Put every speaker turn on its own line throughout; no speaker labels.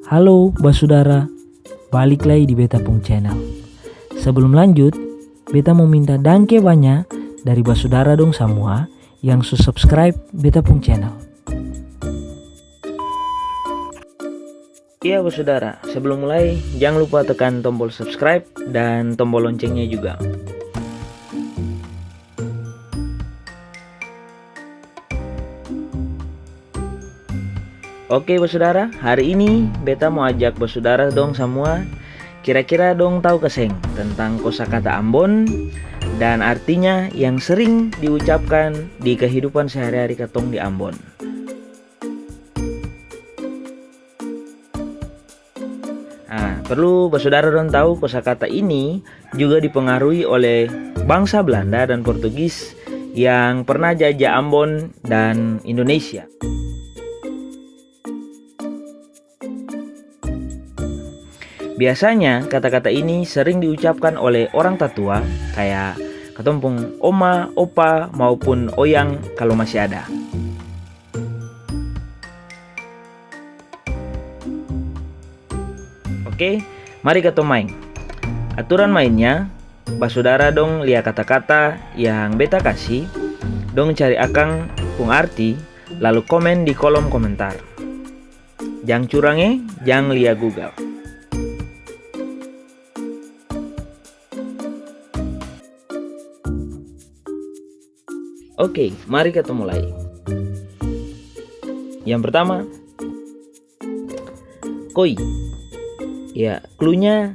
Halo Basudara, balik lagi di Beta Pung Channel. Sebelum lanjut, Beta mau minta dangke banyak dari Basudara dong semua yang subscribe Beta Pung Channel. Iya Basudara, sebelum mulai jangan lupa tekan tombol subscribe dan tombol loncengnya juga. Oke Basudara, hari ini Beta mau ajak Basudara dong semua kira-kira dong tahu keseng tentang kosakata Ambon dan artinya yang sering diucapkan di kehidupan sehari-hari katong di Ambon. Nah, perlu Basudara dong tahu kosakata ini juga dipengaruhi oleh bangsa Belanda dan Portugis yang pernah jajah Ambon dan Indonesia. Biasanya kata-kata ini sering diucapkan oleh orang tatua kayak katompong oma, opa maupun oyang kalau masih ada. Oke, mari kita main. Aturan mainnya, Basudara dong lihat kata-kata yang Beta kasih, dong cari akang pung arti, lalu komen di kolom komentar. Jangan curangnya, jangan lihat Google. Oke, mari kita mulai. Yang pertama, koi. Ya, cluenya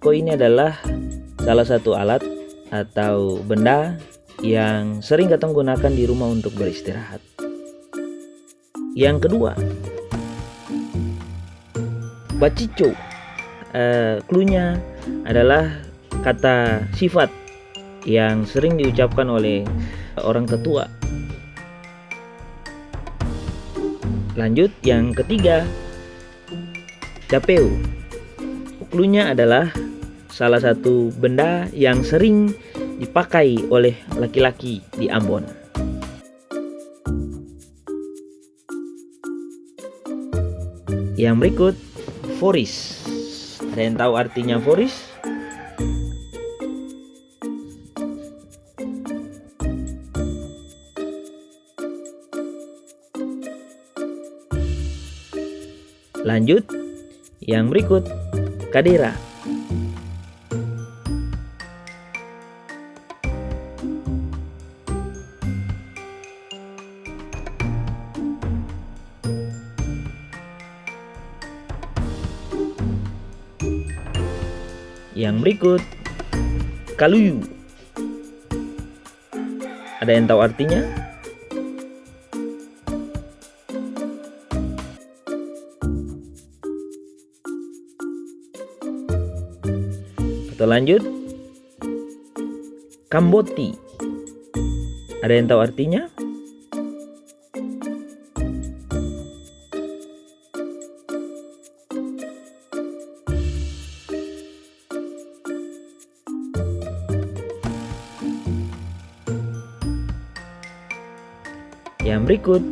koi ini adalah salah satu alat atau benda yang sering kita gunakan di rumah untuk beristirahat. Yang kedua, bacico. Cluenya adalah kata sifat yang sering diucapkan oleh orang tetua. Lanjut, yang ketiga, capeu. Cluenya adalah salah satu benda yang sering dipakai oleh laki-laki di Ambon. Yang berikut, foris. Ada yang tahu artinya foris? Lanjut, yang berikut, kadera. Yang berikut, kaluyu. Ada yang tahu artinya? Kita lanjut, kamboti. Ada yang tahu artinya? Yang berikut,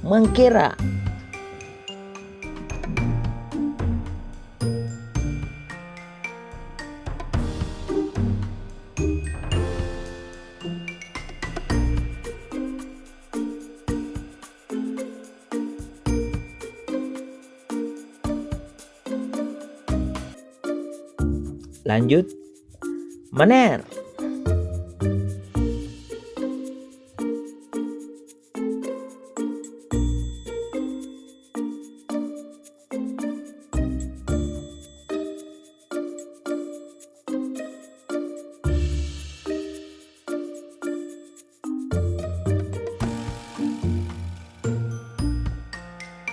mengkera. Lanjut, mener.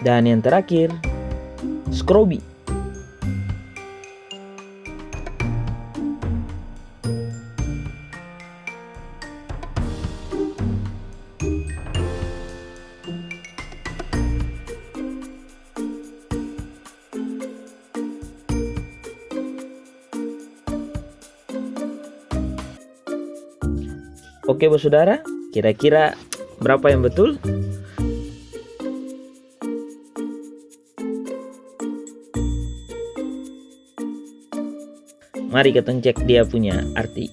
Dan yang terakhir, skrobi. Oke Basudara, kira-kira berapa yang betul? Mari kita cek dia punya arti.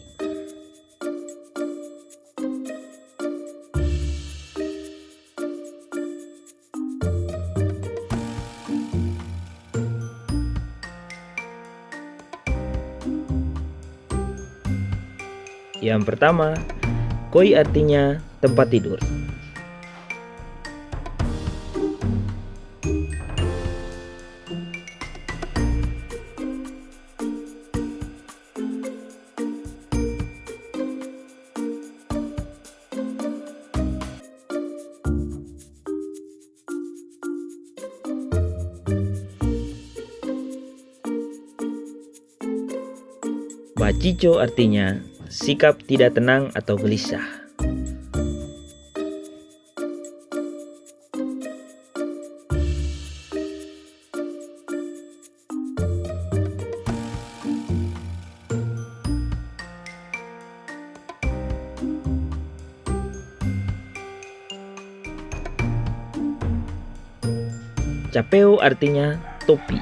Yang pertama, koi artinya tempat tidur. Bacico artinya sikap tidak tenang atau gelisah. Capeo artinya topi.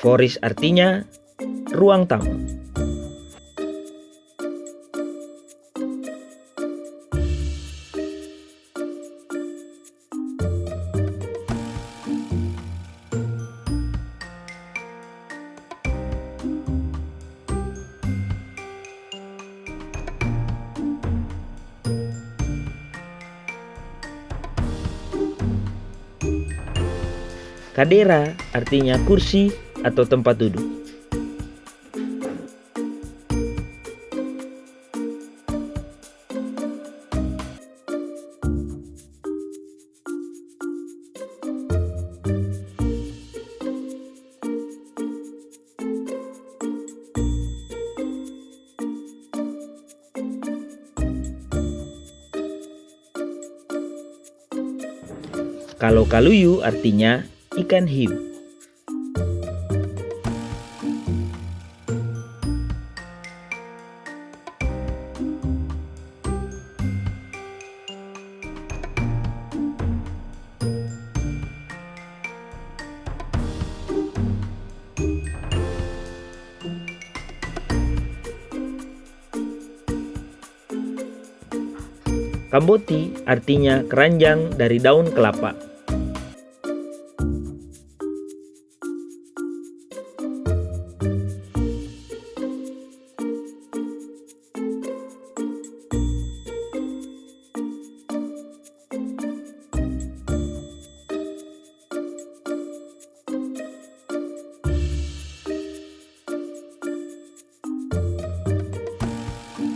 Foris artinya ruang tamu. Kadera artinya kursi atau tempat duduk. Kalau kaluyu artinya ikan hiu. Kamboti artinya keranjang dari daun kelapa.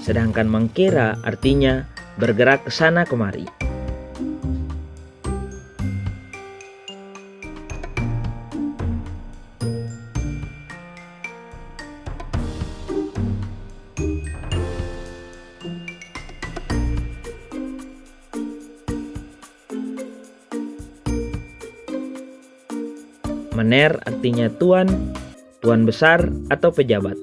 Sedangkan mangkera artinya bergerak ke sana kemari. Mener artinya tuan, tuan besar atau pejabat.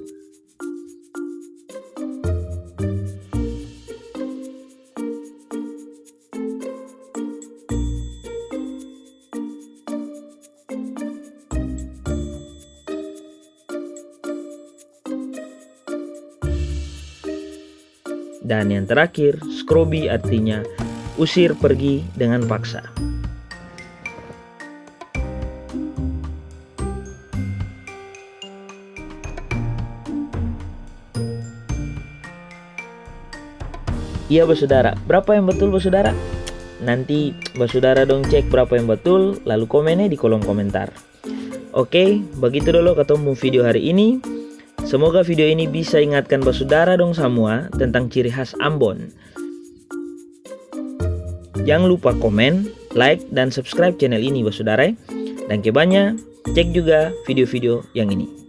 Dan yang terakhir, skrobi artinya usir pergi dengan paksa. Iya Basudara, berapa yang betul Basudara? Nanti Basudara dong cek berapa yang betul, lalu komennya di kolom komentar. Oke, begitu dulu ketemu video hari ini. Semoga video ini bisa ingatkan Basudara dong semua tentang ciri khas Ambon. Jangan lupa komen, like, dan subscribe channel ini Basudara. Dan kebanyakan cek juga video-video yang ini.